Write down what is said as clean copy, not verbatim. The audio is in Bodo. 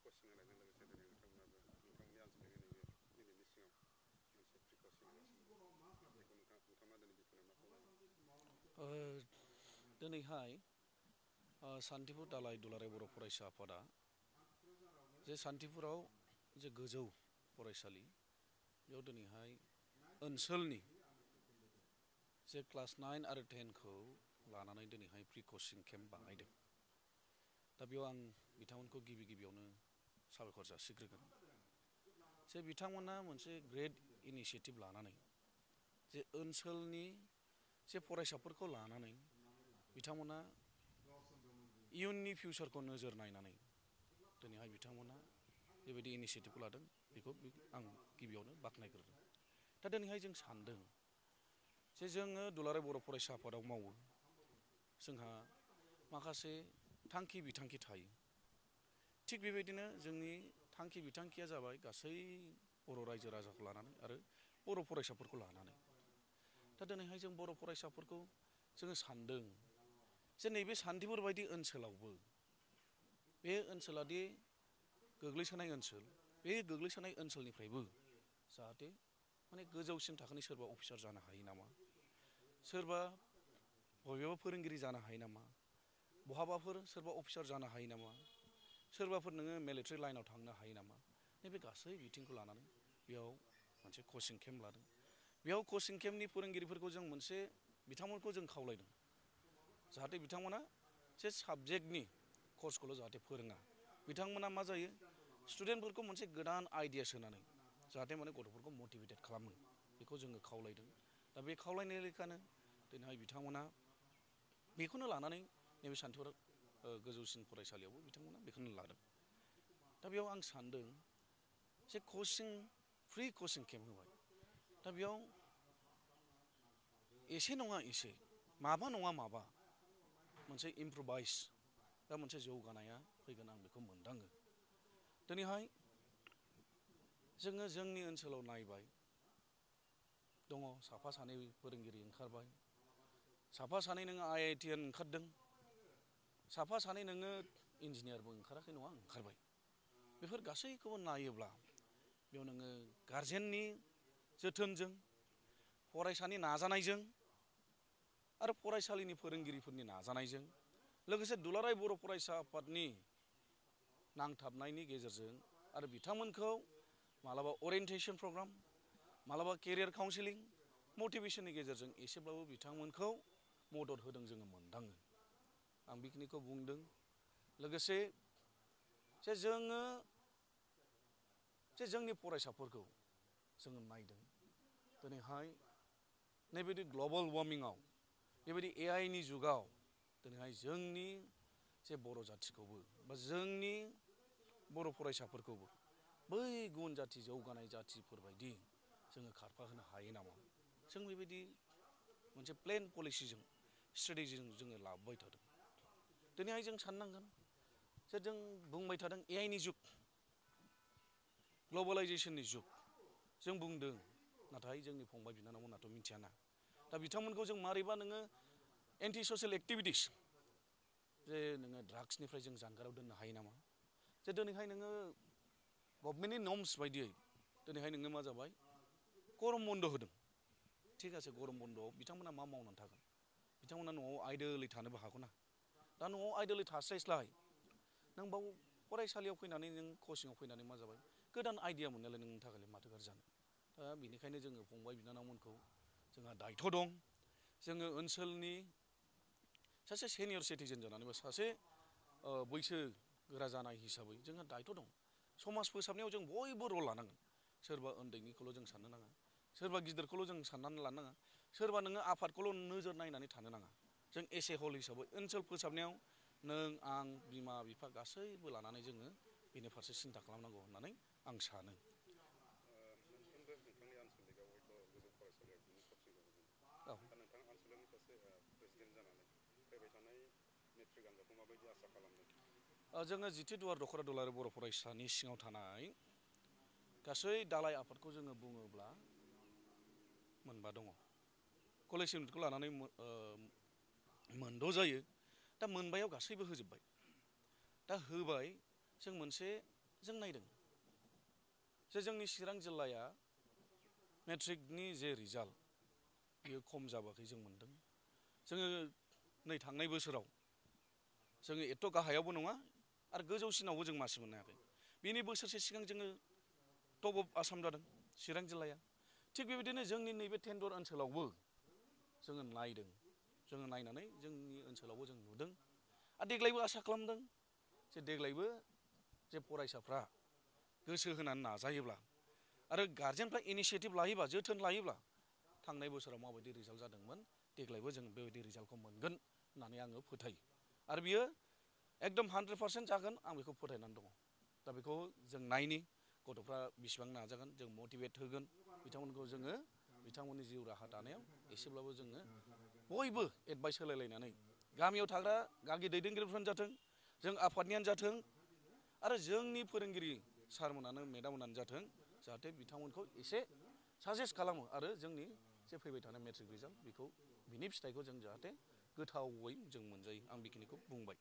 कचिं होनायजों लोगोसे दिनै नोंथांमोनाबो नोंथांमोननि आनसलिकनि नैबेनि सिङाव मोनसे फ्रि कचिं होगासिनो बेखौ नोंथांमोना दिनै बेखौनो मा खालामो? दिनैहाय सान्तिपुर दालाइ दुलाराय बर' फरायसा आफादा जे सान्तिपुराव जे गोजौ फरायसालि बेयाव दिनैहाय ओनसोलनि जे क्लास 9 आरो 10 खौ लानानै दिनैहाय प्रि कचिं केम्प बानायदों। दा बेयाव आं बिथांमोनखौ गिबियावनो साबायखर जासिग्रोगोन जे बिथांमोना मोनसे ग्रेट इनिसियेटिभ लानानै जे ओनसोलनि जे फरायसाफोरखौ लानानै बिथांमोना इयुननि फिउचारखौ नोजोर नायनानै दिनैहाय बिथांमोना बेबायदि इनिसियेटिभखौ लादों बेखौ आं गिबियावनो बाख्नायग्रोदों। दा दिनैहाय जों सानदों जे जोङो दुलाराय बर' फरायसा आफादाव मावो जोंहा माखासे थांखि बिथांखि थायो। थिग बेबायदिनो जोंनि थांखि बिथांखिया जाबाय गासै बर' रायजो राजाखौ लानानै आरो बर' फरायसाफोरखौ लानानै। दा दिनैहाय जों बर' फरायसाफोरखौ जोङो सानदों जे नैबे सान्तिपुर बायदि ओनसोलावबो बे ओनसोलादि गोग्लैसोनाय ओनसोल बे गोग्लैसोनाय ओनसोलनिफ्रायबो जाहाथे माने गोजौसिन थाखोनि सोरबा अफिसार जानो हायो नामा, सोरबा बबेबा फोरोंगिरि जानो हायो नामा, बहाबाफोर सोरबा अफिसार जानो हायो नामा, सोरबाफोर नोङो मिलिटारि लाइनाव थांनो हायो नामा, नैबे गासै बिथिंखौ लानानै बेयाव मोनसे कचिं केम्प लादों। बेयाव कचिं केम्पनि फोरोंगिरिफोरखौ जों मोनसे बिथांमोनखौ जों खावलायदों जाहाथे बिथांमोना जे साबजेक्टनि कर्सखौल' जाहाथे फोरोङा, बिथांमोना मा जायो स्टुडेन्टफोरखौ मोनसे गोदान आइडिया सोनानै जाहाथे माने गथ'फोरखौ मटिभेटेड खालामो बेखौ जोङो खावलायदों। दा बे खावलायनाय लेखानो दिनैहाय बिथांमोना बेखौनो लानानै नैबे सान्तिपुर गोजौसिन फरायसालियावबो बिथांमोना बेखौनो लादों। दा बेयाव आं सानदों जे फ्रि कचिं केम्प होबाय, दा बेयाव एसे नङा एसे माबा नङा माबा मोनसे इमप्रुभाइस बा मोनसे जौगानाया फैगोन आं बेखौ मोनदाङो। दिनैहाय जोङो जोंनि ओनसोलाव नायबाय दङ साफा सानै फोरोंगिरि ओंखारबाय, साफा सानै नोङो IITian ओंखारदों, साफा सानै नोङो इन्जिनियारबो ओंखाराखै नङा ओंखारबाय। बेफोर गासैखौबो नायोब्ला बेयाव नोङो गारजेननि जोथोनजों, फरायसानि नाजानायजों आरो फरायसालिनि फोरोंगिरिफोरनि नाजानायजों लोगोसे दुलाराय बर' फरायसा आफादनि नांथाबनायनि गेजेरजों आरो बिथांमोनखौ मालाबा अरियेन्टेसन प्रग्राम, मालाबा केरियार काउन्सिलिं, मटिभेसननि गेजेरजों एसेब्लाबो बिथांमोनखौ मदद होदों जोङो मोनदाङो। आं बेखिनिखौ बुंदों। लोगोसे जे जोङो जे जोंनि फरायसाफोरखौ जोङो नायदों दिनैहाय नैबायदि ग्लबेल वार्मिंआव बेबायदि AIनि जुगाव दिनैहाय जोंनि जे बर' जाथिखौबो बा जोंनि बर' फरायसाफोरखौबो बै गुबुन जाथि जौगानाय जाथिफोरबायदि जोङो खारफाहोनो हायो नामा, जों बेबायदि मोनसे प्लेन पलिसिजों स्ट्रेटेजिजों जोङो लाबोबाय थादों। दिनैहाय जों साननांगोन जे जों बुंबाय थादों AIनि जुग, ग्लबेलाइजेसननि जुग जों बुंदों, नाथाय जोंनि फंबाय बिनानावमोनाथ' मिथियाना। दा बिथांमोनखौ जों मारैबा नोङो एन्टि ससियेल एक्टिभिटिस जे नोङो ड्राग्सनिफ्राय जों जानगाराव दोननो हायो नामा, जे दिनैहाय नोङो गभर्नमेन्टनि नर्म्स बायदियै दिनैहाय नोङो मा जाबाय गरम बन्द होदों। थिग আছে गरम बन्दआव बिथांमोना मा मावनानै थागोन, बिथांमोना न'आव आइदोलै थानोबो हागौ ना। दा न'आव आइदोलै थास्लायस्लाय नों बाव फरायसालियाव फैनानै नों कचिंआव फैनानै मा जाबाय गोदान आइडिया मोननायालाय नोंनि थाखायलाय माथो गाज्रि जानो। दा बेनिखायनो जोङो फंबाय बिनानावमोनखौ जोंहा दायथ' दं। जोङो ओनसोलनि सासे सेनियर सिटिजेन जानानै बा सासे बैसो गोरा जानाय हिसाबै जोंहा दायथ' दं। समाज फोसाबनायाव जों बयबो रल लानांगोन। सोरबा उन्दैनिखौल' जों साननो नाङा, सोरबा गिदिरखौल' जों साननानै लानो नाङा, सोरबा नोङो आफादखौल' नोजोर नायनानै थानो नाङा। जों एस ए हल हिसाबै ओनसोल फोसाबनायाव नों आं बिमा बिफा गासैबो लानानै जोङो बेनि फारसे सिन्था खालामनांगौ होननानै आं सानो। मोनफ्रोमबो नोंथांनि आनसलिकआव हयथ' गोजौ फरायसालियाव बिनि कचिंखौ होदों। औ दा नोंथां आनसलिकनि सासे प्रेसिडेन्ट जानानै फैबाय थानाय मेट्रिक आनजादखौ माबायदि आसा खालामदों? जोङो जिथु दुवार दख'रा दुलाराय बर' फरायसानि सिङाव थानाय गासै दालाइ आफादखौ जोङो बुङोब्ला मोनबा दङ। कलेज इउनिटखौ लानानै मोनद' जायो। दा मोनबायाव गासैबो होजोब्बाय। दा होबाय जों मोनसे जों नायदों जे जोंनि चिरां जिल्लाया मेट्रिकनि जे रिजाल्ट बेयो खम जाबाखै जों मोनदों। जोङो नै थांनाय बोसोराव जोङो एथ' गाहायावबो नङा आरो गोजौसिनावबो जों मासि मोननो हायाखै। बेनि बोसोरसे सिगां जोङो टप अफ आसाम जादों चिरां जिल्लाया। थिग बेबायदिनो जोंनि नैबे टेन्डर ओनसोलावबो जोङो नायदों, जोङो नायनानै जोंनि ओनसोलावबो जों नुदों आरो देग्लायबो आसा खालामदों जे देग्लायबो जे फरायसाफ्रा गोसो होनानै नाजायोब्ला आरो गारजेनफ्रा इनिसियेटिभ लायोबा, जोथोन लायोब्ला थांनाय बोसोराव माबायदि रिजाल्ट जादोंमोन देग्लायबो जों बेबायदि रिजाल्टखौ मोनगोन होननानै आङो फोथायो आरो बियो एकदम 100% जागोन आं बेखौ फोथायनानै दङ। दा बेखौ जों नायनि गथ'फ्रा बेसेबां नाजागोन, जों मटिभेट होगोन बिथांमोनखौ जोङो बिथांमोननि जिउ राहा दानायाव एसेब्लाबो जोङो बयबो एडभाइस होलायलायनानै गामियाव थाग्रा गागि दैदेनगिरिफ्रानो जाथों, जों आफादनियानो जाथों आरो जोंनि फोरोंगिरि सारमोनानो मेडाममोनानो जाथों, जाहाथे बिथांमोनखौ एसे साजेस्ट खालामो आरो जोंनि जे फैबाय थानाय मेट्रिक रिजाल्ट बेखौ बिनि फिथाइखौ जों जाहाथे गोथावै जों मोनजायो। आं बेखिनिखौ बुंबाय।